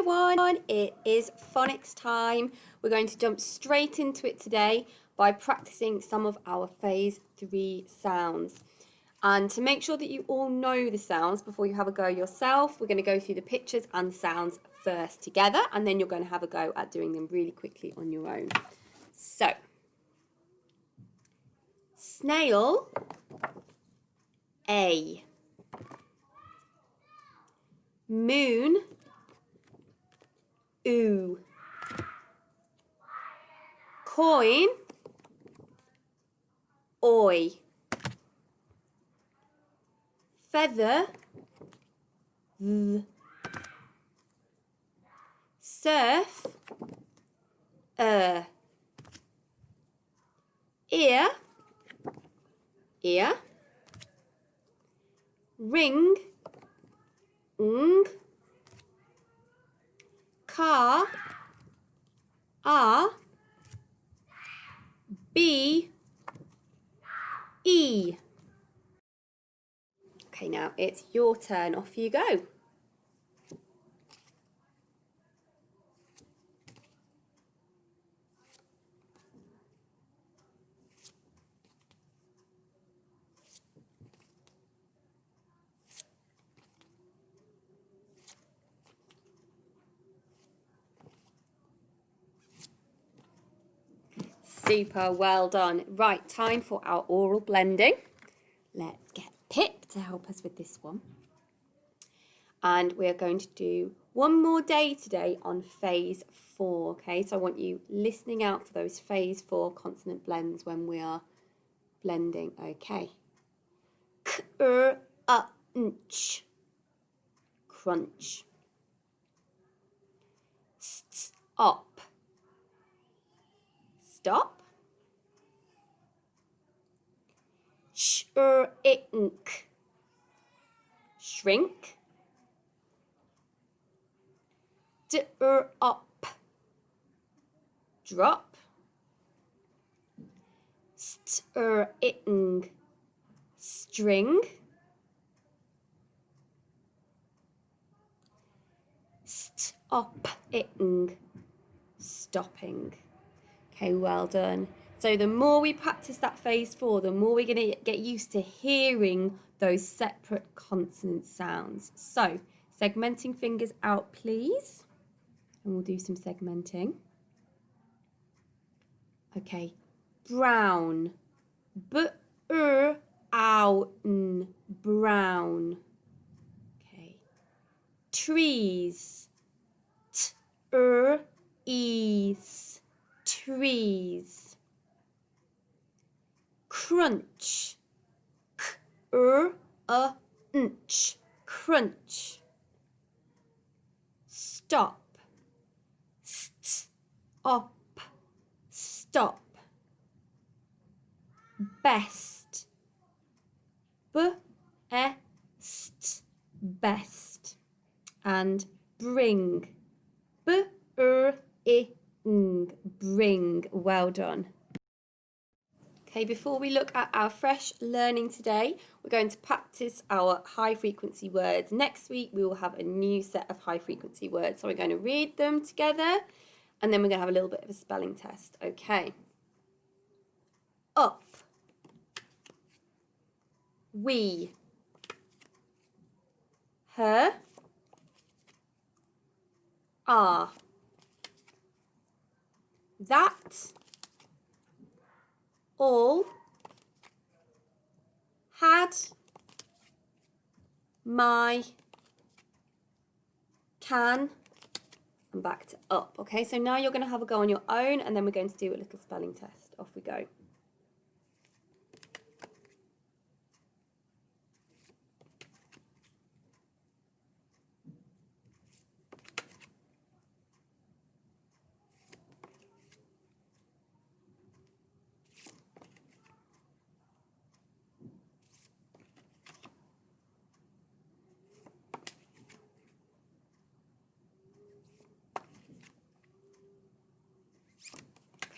everyone, it is phonics time. We're going to jump straight into it today by practicing some of our phase 3 sounds. And to make sure that you all know the sounds before you have a go yourself, we're going to go through the pictures and sounds first together, and then you're going to have a go at doing them really quickly on your own. So, snail, A. Moon, oo. Coin, oi. Feather, th. Surf, ear, ear. Ring, ng. Car, ah. B, E. Okay, now it's your turn. Off you go. Super, well done. Right, time for our oral blending. Let's get Pip to help us with this one. And we're going to do one more day today on phase 4, okay? So I want you listening out for those phase 4 consonant blends when we are blending, okay? K-r-a-nch, crunch. Stop, stop. Shrink, shrink. Drop, drop. String, string. Stopping, stopping. Okay, well done. So the more we practice that phase 4, the more we're going to get used to hearing those separate consonant sounds. So segmenting fingers out, please. And we'll do some segmenting. Okay, brown. B-r-own, brown. Okay. Trees. T-r-ease, trees. Crunch. K-r-a-nch, crunch. Stop. Stop, stop. Best. B-e-st, best. And bring. B-r-i-ng, bring. Well done. Okay, before we look at our fresh learning today, we're going to practice our high frequency words. Next week, we will have a new set of high frequency words. So we're going to read them together, and then we're going to have a little bit of a spelling test. Okay. Up. We. Her. Are. That. All. Had. My. Can. And back to up. Okay, so now you're going to have a go on your own, and then we're going to do a little spelling test. Off we go.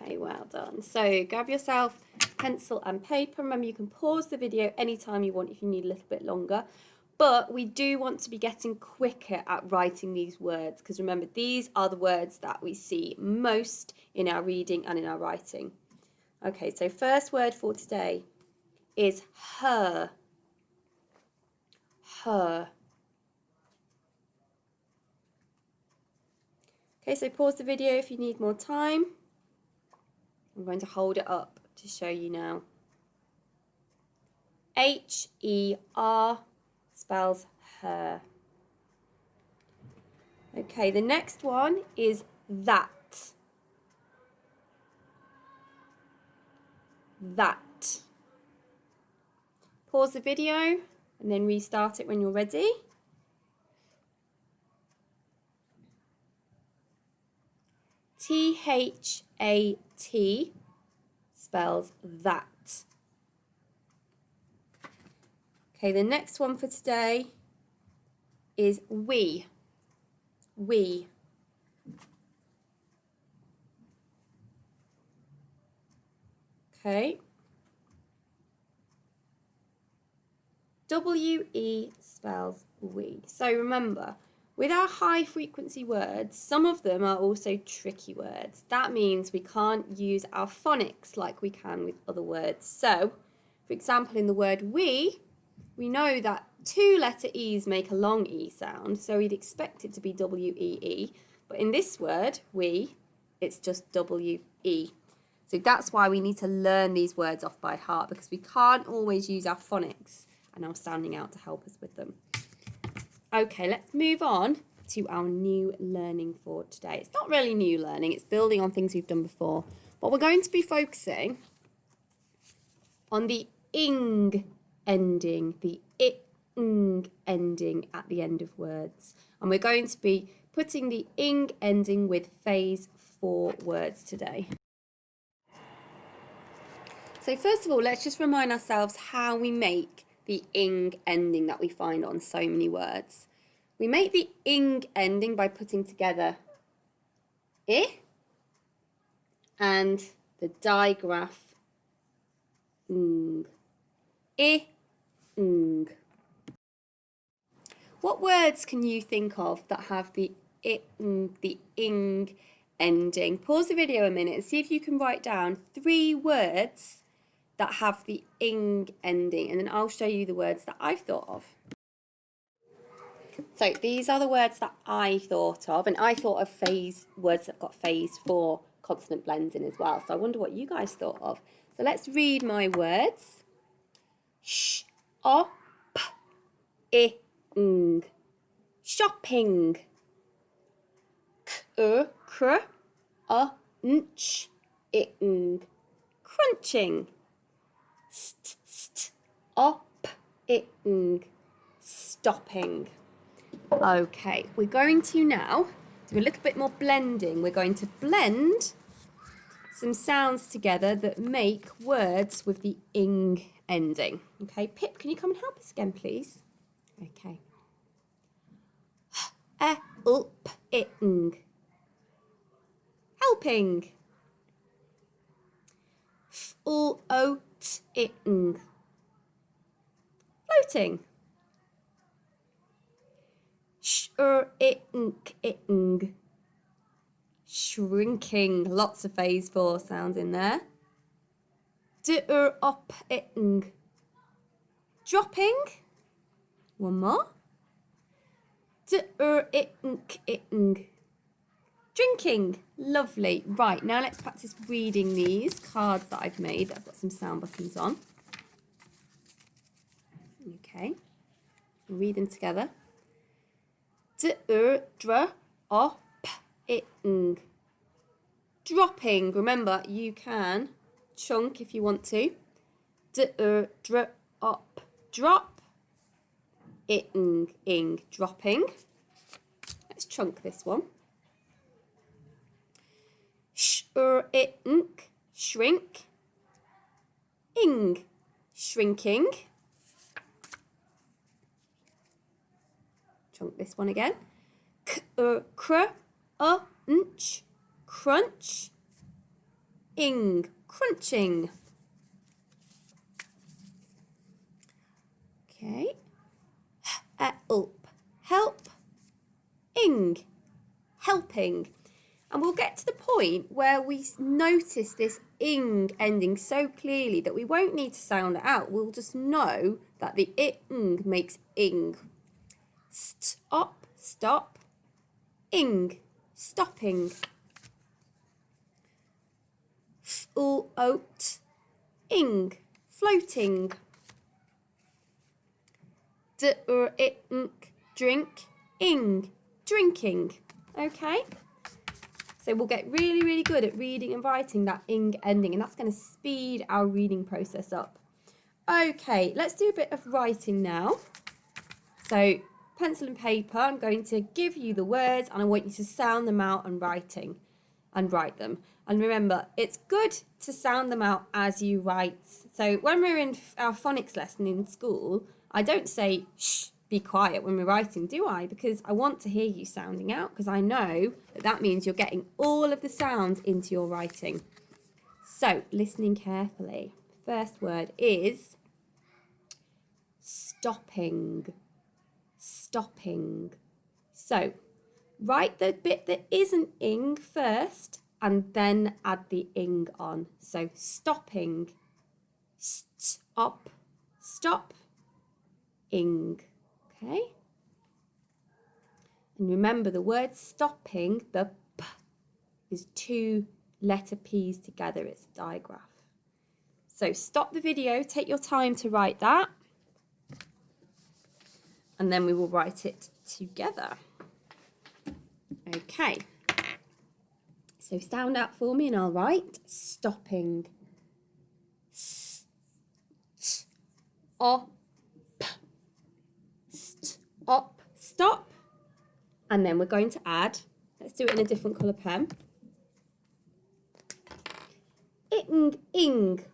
Okay, well done. So grab yourself pencil and paper. Remember, you can pause the video anytime you want if you need a little bit longer. But we do want to be getting quicker at writing these words because remember, these are the words that we see most in our reading and in our writing. Okay, so first word for today is her. Her. Okay, so pause the video if you need more time. I'm going to hold it up to show you now. H-E-R spells her. Okay, the next one is that. That. Pause the video and then restart it when you're ready. T-H-A-T spells that. Okay, the next one for today is we. We. Okay. W-E spells we. So remember, with our high frequency words, some of them are also tricky words. That means we can't use our phonics like we can with other words. So, for example, in the word we know that two letter E's make a long E sound, so we'd expect it to be W-E-E. But in this word, we, it's just W-E. So that's why we need to learn these words off by heart because we can't always use our phonics and our sounding out to help us with them. Okay, let's move on to our new learning for today. It's not really new learning, it's building on things we've done before. But we're going to be focusing on the ing ending, the ing ending at the end of words. And we're going to be putting the ing ending with phase 4 words today. So first of all, let's just remind ourselves how we make the ing ending that we find on so many words. We make the ing ending by putting together I and the digraph ing. I, ing. What words can you think of that have the ing ending? Pause the video a minute and see if you can write down 3 words that have the ing ending, and then I'll show you the words that I've thought of. So these are the words that I thought of, and I thought of words that have got phase 4 consonant blends in as well. So I wonder what you guys thought of. So let's read my words. Sh, o, p, ing. Shopping. K, kr, nch, ing. Crunching. St, op, ing. Stopping. Okay, we're going to now do a little bit more blending. We're going to blend some sounds together that make words with the ing ending. Okay, Pip, can you come and help us again, please? Okay. Up, ing. Helping. Oat, ing. Floating. Ing. Shrinking. Lots of phase 4 sounds in there. Up, ing. Dropping. One more. Ing. Drinking. Lovely. Right, now let's practice reading these cards that I've made. I've got some sound buttons on. Okay. We'll read them together. Op, ing. Dropping. Remember, you can chunk if you want to. Op, drop. Ing. Dropping. Let's chunk this one. Ing. Shrink. Ing. Shrinking. Chunk this one again. Nch. Crunch. Ing. Crunching. Okay. Help. Help. Ing. Helping. And we'll get to the point where we notice this ing ending so clearly that we won't need to sound it out. We'll just know that the ing makes ing. Stop, stop. Ing, stopping. Float, ing, floating. Drink, ing, drinking. Okay? So we'll get really, really good at reading and writing that ing ending, and that's going to speed our reading process up. Okay, let's do a bit of writing now. So pencil and paper, I'm going to give you the words and I want you to sound them out and write them. And remember, it's good to sound them out as you write. So when we're in our phonics lesson in school, I don't say, shh, be quiet when we're writing, do I? Because I want to hear you sounding out, because I know that means you're getting all of the sounds into your writing. So, listening carefully. First word is stopping. Stopping. So, write the bit that isn't ing first and then add the ing on. So, stopping. Stop. Stop. Ing. Okay? And remember, the word stopping, the p is 2 letter P's together. It's a digraph. So stop the video, take your time to write that, and then we will write it together. Okay. So sound out for me and I'll write stopping. Stop. Stop. Stop. And then we're going to add, let's do it in a different colour pen. Ing, ing.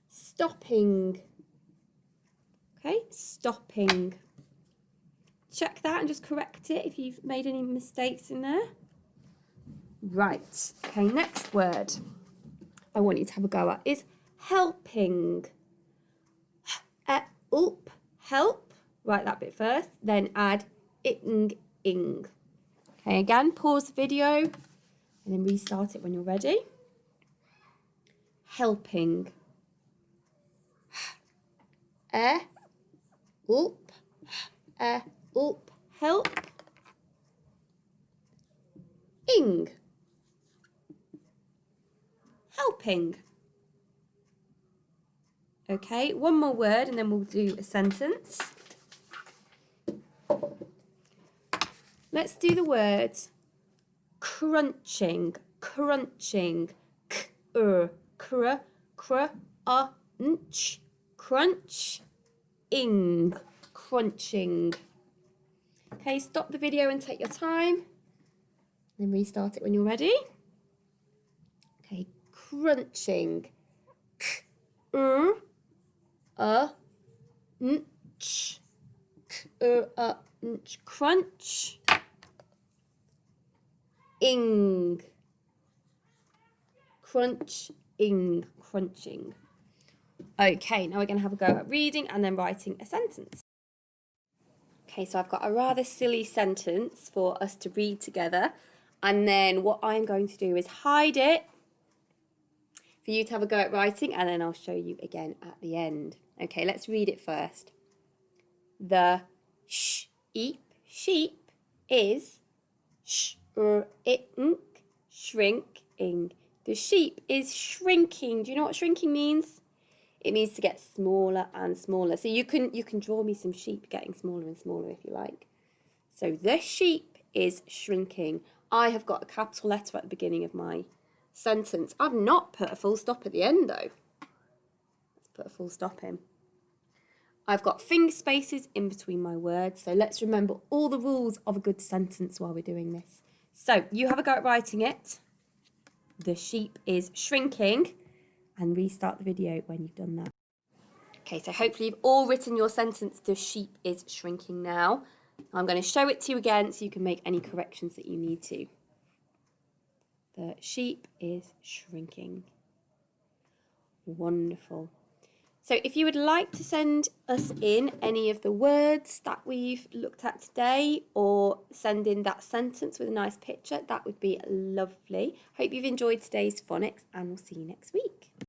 Stopping. Okay, stopping. Check that and just correct it if you've made any mistakes in there. Right, okay, next word I want you to have a go at is helping. Help, help. Write that bit first, then add ing, ing. Okay, again, pause the video and then restart it when you're ready. Helping. Up, help. Ing. Helping. Okay, one more word and then we'll do a sentence. Let's do the words crunching, crunching, crunch, ing, crunching. Okay, stop the video and take your time. Then restart it when you're ready. Okay, crunching. Crunch. Ing. Crunch, ing, crunching. Okay, now we're going to have a go at reading and then writing a sentence. Okay, so I've got a rather silly sentence for us to read together. And then what I'm going to do is hide it for you to have a go at writing, and then I'll show you again at the end. Okay, let's read it first. The sheep is shrinking. The sheep is shrinking. Do you know what shrinking means? It means to get smaller and smaller. So you can draw me some sheep getting smaller and smaller if you like. So the sheep is shrinking. I have got a capital letter at the beginning of my sentence. I've not put a full stop at the end though. Let's put a full stop in. I've got finger spaces in between my words. So let's remember all the rules of a good sentence while we're doing this. So you have a go at writing it. The sheep is shrinking. And restart the video when you've done that. Okay, so hopefully you've all written your sentence, the sheep is shrinking now. I'm going to show it to you again so you can make any corrections that you need to. The sheep is shrinking. Wonderful. So if you would like to send us in any of the words that we've looked at today, or send in that sentence with a nice picture, that would be lovely. Hope you've enjoyed today's phonics, and we'll see you next week.